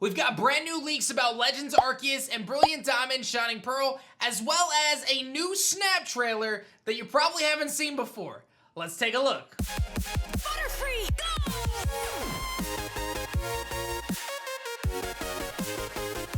We've got brand new leaks about Legends Arceus and Brilliant Diamond Shining Pearl, as well as a new Snap trailer that you probably haven't seen before. Let's take a look. Butterfree, go!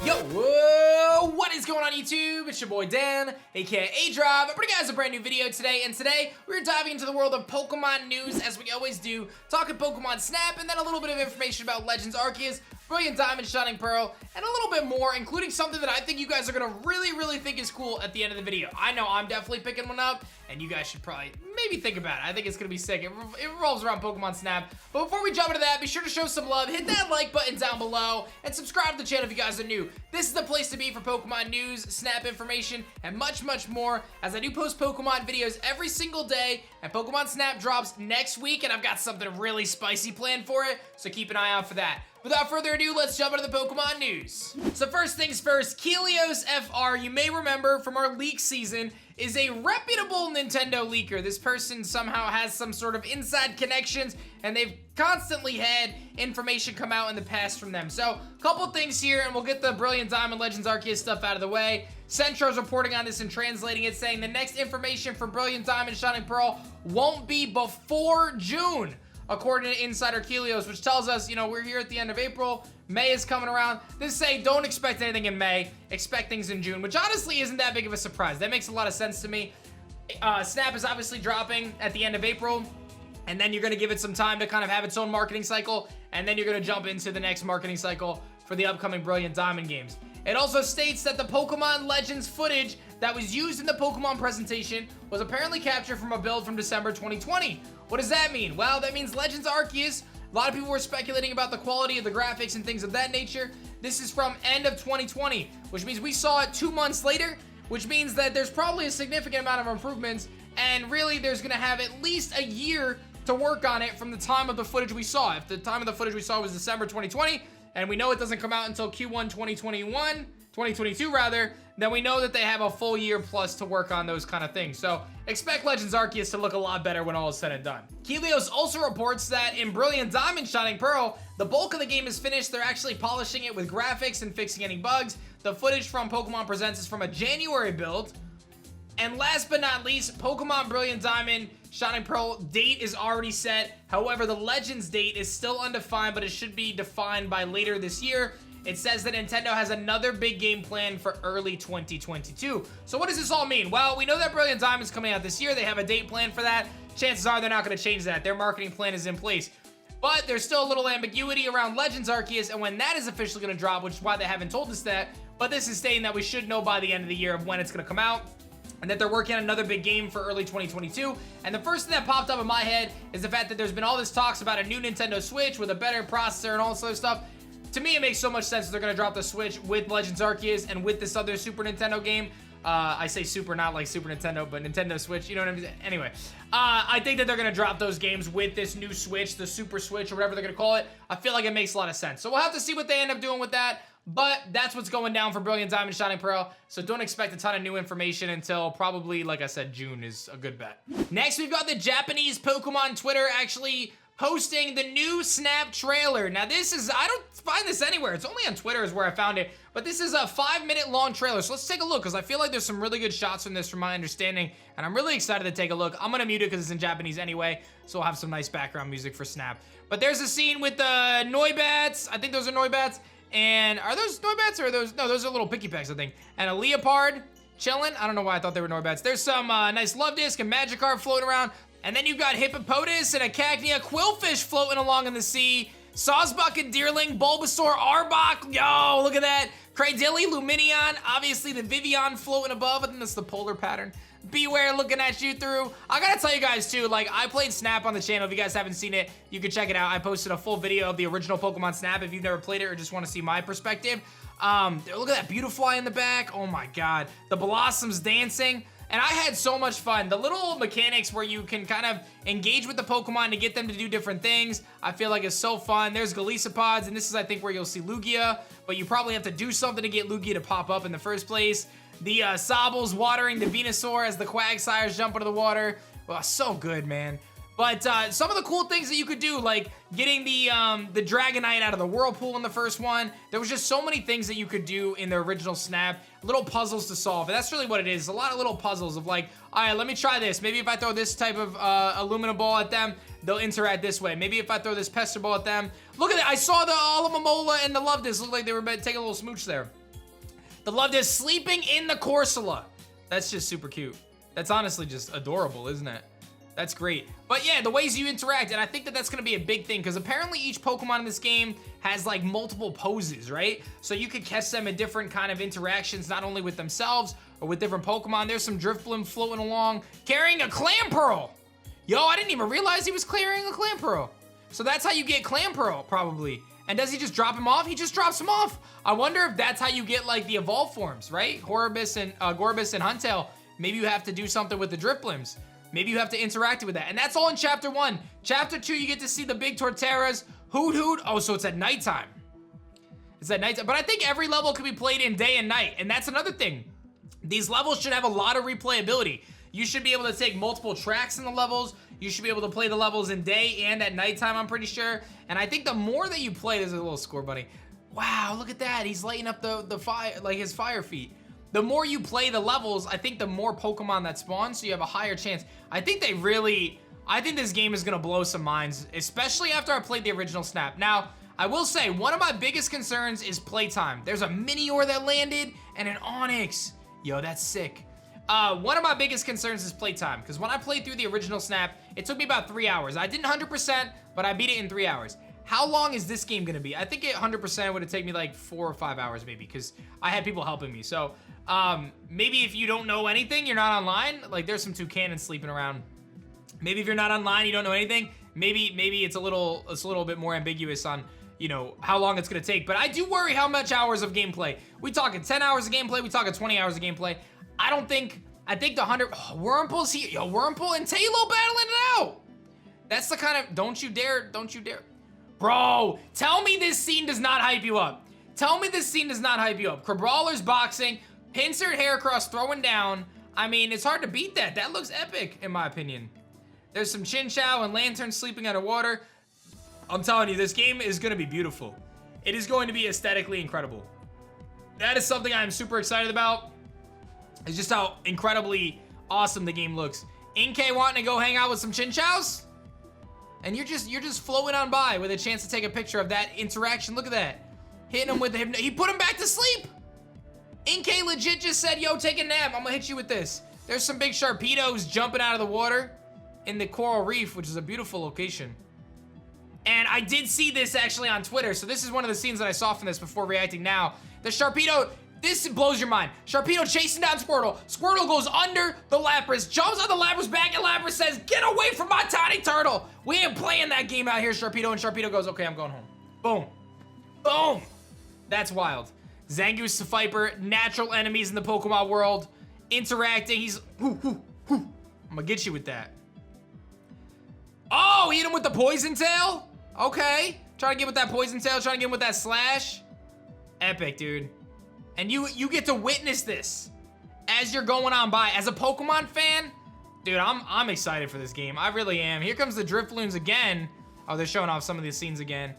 Yo, whoa, what is going on YouTube? It's your boy Dan, aka A-Drop. I bring you guys a brand new video today, and today we're diving into the world of Pokemon news as we always do, talking Pokemon Snap, and then a little bit of information about Legends Arceus, Brilliant Diamond Shining Pearl, and a little bit more, including something that I think you guys are gonna really think is cool at the end of the video. I know I'm definitely picking one up, and you guys should probably maybe think about it. I think it's gonna be sick. It revolves around Pokemon Snap. But before we jump into that, be sure to show some love, hit that like button down below, and subscribe to the channel if you guys are new. This is the place to be for Pokemon news, Snap information, and much more, as I do post Pokemon videos every single day, and Pokemon Snap drops next week, and I've got something really spicy planned for it, so keep an eye out for that. Without further ado, let's jump into the Pokemon news. So first things first, KeliosFR, you may remember from our leak season, is a reputable Nintendo leaker. This person somehow has some sort of inside connections, and they've constantly had information come out in the past from them. So, a couple things here, and we'll get the Brilliant Diamond Legends Arceus stuff out of the way. Centro's reporting on this and translating it, saying the next information for Brilliant Diamond Shining Pearl won't be before June, according to Insider Kelios, which tells us, you know, we're here at the end of April, May is coming around. This is saying don't expect anything in May, expect things in June, which honestly isn't that big of a surprise. That makes a lot of sense to me. Snap is obviously dropping at the end of April, and then you're gonna give it some time to kind of have its own marketing cycle, and then you're gonna jump into the next marketing cycle for the upcoming Brilliant Diamond games. It also states that the Pokemon Legends footage that was used in the Pokemon presentation was apparently captured from a build from December 2020. What does that mean? Well, that means Legends Arceus, a lot of people were speculating about the quality of the graphics and things of that nature. This is from end of 2020, which means we saw it 2 months later, which means that there's probably a significant amount of improvements, and really there's gonna have at least a year to work on it from the time of the footage we saw. If the time of the footage we saw was December 2020, and we know it doesn't come out until Q1 2022 rather, then we know that they have a full year plus to work on those kind of things. So expect Legends Arceus to look a lot better when all is said and done. Kelios also reports that in Brilliant Diamond Shining Pearl, the bulk of the game is finished. They're actually polishing it with graphics and fixing any bugs. The footage from Pokemon Presents is from a January build. And last but not least, Pokemon Brilliant Diamond Shining Pearl date is already set. However, the Legends date is still undefined, but it should be defined by later this year. It says that Nintendo has another big game planned for early 2022. So what does this all mean? Well, we know that Brilliant Diamond is coming out this year. They have a date planned for that. Chances are they're not going to change that. Their marketing plan is in place. But there's still a little ambiguity around Legends Arceus and when that is officially going to drop, which is why they haven't told us that. But this is stating that we should know by the end of the year of when it's going to come out, and that they're working on another big game for early 2022. And the first thing that popped up in my head is the fact that there's been all this talks about a new Nintendo Switch with a better processor and all this other stuff. To me, it makes so much sense that they're going to drop the Switch with Legends Arceus and with this other Super Nintendo game. I say Super, not like Super Nintendo, but Nintendo Switch, you know what I mean? Anyway, I think that they're going to drop those games with this new Switch, the Super Switch, or whatever they're going to call it. I feel like it makes a lot of sense. So we'll have to see what they end up doing with that. But that's what's going down for Brilliant Diamond Shining Pearl, so don't expect a ton of new information until probably, like I said, June is a good bet. Next, we've got the Japanese Pokemon Twitter actually posting the new Snap trailer. Now this is, I don't find this anywhere. It's only on Twitter is where I found it, but this is a 5-minute long trailer. So let's take a look, because I feel like there's some really good shots from this from my understanding, and I'm really excited to take a look. I'm gonna mute it because it's in Japanese anyway, so we'll have some nice background music for Snap. But there's a scene with the Noibats. I think those are Noibats. And are those Noibats or are those, no, those are little Pikipeks, I think. And a Leopard chilling. I don't know why I thought they were Noibats. There's some nice Love Disc and Magikarp floating around. And then you've got Hippopotas and a Cacnea Quillfish floating along in the sea. Sawsbuck and Deerling, Bulbasaur, Arbok. Yo, look at that. Cradilly, Lumineon, obviously the Vivian floating above. I think that's the polar pattern. Beware looking at you through. I gotta tell you guys too, like I played Snap on the channel. If you guys haven't seen it, you can check it out. I posted a full video of the original Pokemon Snap if you've never played it or just want to see my perspective. Look at that Beautifly in the back. Oh my god. The Blossoms dancing. And I had so much fun. The little mechanics where you can kind of engage with the Pokemon to get them to do different things, I feel like is so fun. There's Galisapods, and this is, I think, where you'll see Lugia, but you probably have to do something to get Lugia to pop up in the first place. The Sobbles watering the Venusaur as the Quagsires jump into the water. Well, so good, man. But some of the cool things that you could do, like getting the Dragonite out of the Whirlpool in the first one, there was just so many things that you could do in the original Snap, little puzzles to solve, and that's really what it is, a lot of little puzzles of like, all right, let me try this. Maybe if I throw this type of aluminum ball at them, they'll interact this way. Maybe if I throw this pester ball at them, look at that, I saw the Alomomola and the Lovedis look like they were about to take a little smooch there. The Lovedis sleeping in the Corsola. That's just super cute. That's honestly just adorable, isn't it? That's great. But yeah, the ways you interact, and I think that that's gonna be a big thing, because apparently each Pokemon in this game has like multiple poses, right? So you could catch them in different kind of interactions, not only with themselves, or with different Pokemon. There's some Drifblim floating along, carrying a Clamperl. Yo, I didn't even realize he was carrying a Clamperl. So that's how you get Clamperl, probably. And does he just drop him off? He just drops him off. I wonder if that's how you get like the evolved forms, right? Gorbis and Huntail. Maybe you have to do something with the Drifblims. Maybe you have to interact with that. And that's all in Chapter 1. Chapter 2, you get to see the big Torterras. Hoot Hoot. Oh, so it's at nighttime. It's at nighttime. But I think every level could be played in day and night. And that's another thing. These levels should have a lot of replayability. You should be able to take multiple tracks in the levels. You should be able to play the levels in day and at nighttime, I'm pretty sure. And I think the more that you play, there's a little score buddy. Wow, look at that. He's lighting up the fire, like his fire feet. The more you play the levels, I think the more Pokemon that spawn, so you have a higher chance. I think this game is gonna blow some minds, especially after I played the original Snap. Now, I will say, one of my biggest concerns is playtime. There's a Minior that landed and an Onix. Yo, that's sick. One of my biggest concerns is playtime, because when I played through the original Snap, it took me about 3 hours. I didn't 100%, but I beat it in 3 hours. How long is this game gonna be? I think it 100% would have taken me like 4 or 5 hours maybe, because I had people helping me. So maybe if you don't know anything, you're not online, like there's some Toucannon sleeping around. Maybe if you're not online, you don't know anything, maybe it's a little bit more ambiguous on, you know, how long it's gonna take. But I do worry how much hours of gameplay. We talking 10 hours of gameplay, we talking 20 hours of gameplay. I think the 100, Wurmple's here. Yo, Wurmple and Tailo battling it out. That's the kind of, don't you dare. Bro, tell me this scene does not hype you up. Tell me this scene does not hype you up. Crabrawler's boxing, Pinsard Heracross throwing down. I mean, it's hard to beat that. That looks epic, in my opinion. There's some Chinchou and Lantern sleeping underwater. I'm telling you, this game is gonna be beautiful. It is going to be aesthetically incredible. That is something I'm super excited about. It's just how incredibly awesome the game looks. Inkay wanting to go hang out with some Chinchous? And you're just floating on by with a chance to take a picture of that interaction. Look at that. Hitting him with the he put him back to sleep. Inkay legit just said, yo, take a nap. I'm gonna hit you with this. There's some big Sharpedos jumping out of the water in the coral reef, which is a beautiful location. And I did see this actually on Twitter, so this is one of the scenes that I saw from this before reacting now. The Sharpedo, this blows your mind. Sharpedo chasing down Squirtle. Squirtle goes under the Lapras, jumps on the Lapras back, and Lapras says, get away from my tiny turtle. We ain't playing that game out here, Sharpedo. And Sharpedo goes, okay, I'm going home. Boom. Boom. That's wild. Zangoose to Viper, natural enemies in the Pokemon world, interacting. He's, I'm gonna get you with that. Oh, he hit him with the Poison Tail? Okay. Trying to get with that Poison Tail, trying to get him with that Slash. Epic, dude. And you get to witness this as you're going on by. As a Pokemon fan, dude, I'm excited for this game. I really am. Here comes the Drifloons again. Oh, they're showing off some of these scenes again.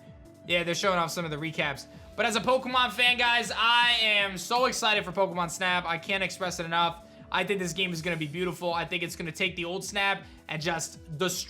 Yeah, they're showing off some of the recaps. But as a Pokemon fan, guys, I am so excited for Pokemon Snap. I can't express it enough. I think this game is going to be beautiful. I think it's going to take the old Snap and just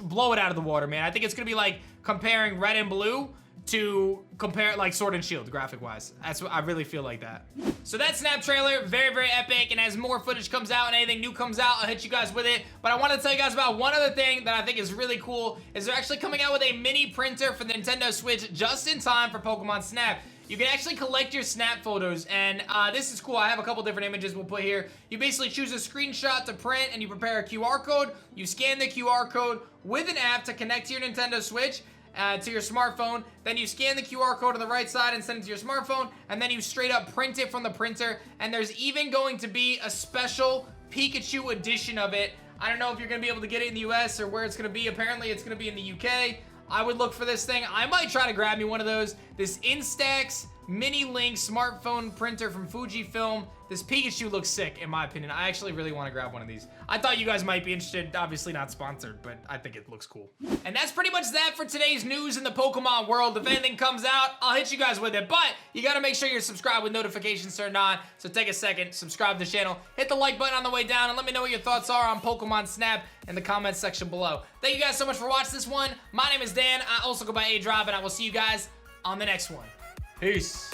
blow it out of the water, man. I think it's going to be like comparing Red and Blue to compare like Sword and Shield graphic wise. That's what I really feel like that. So that Snap trailer, very, very epic. And as more footage comes out and anything new comes out, I'll hit you guys with it. But I want to tell you guys about one other thing that I think is really cool is they're actually coming out with a mini printer for the Nintendo Switch just in time for Pokemon Snap. You can actually collect your Snap photos, and this is cool. I have a couple different images we'll put here. You basically choose a screenshot to print, and you prepare a QR code. You scan the QR code with an app to connect to your Nintendo Switch, to your smartphone. Then you scan the QR code on the right side and send it to your smartphone, and then you straight up print it from the printer. And there's even going to be a special Pikachu edition of it. I don't know if you're going to be able to get it in the US or where it's going to be. Apparently, it's going to be in the UK. I would look for this thing. I might try to grab me one of those. This Instax Mini Link smartphone printer from Fujifilm. This Pikachu looks sick, in my opinion. I actually really want to grab one of these. I thought you guys might be interested. Obviously not sponsored, but I think it looks cool. And that's pretty much that for today's news in the Pokemon world. If anything comes out, I'll hit you guys with it. But you gotta make sure you're subscribed with notifications turned on. So take a second, subscribe to the channel, hit the like button on the way down, and let me know what your thoughts are on Pokemon Snap in the comments section below. Thank you guys so much for watching this one. My name is Dan. I also go by A-Drive, and I will see you guys on the next one. Peace.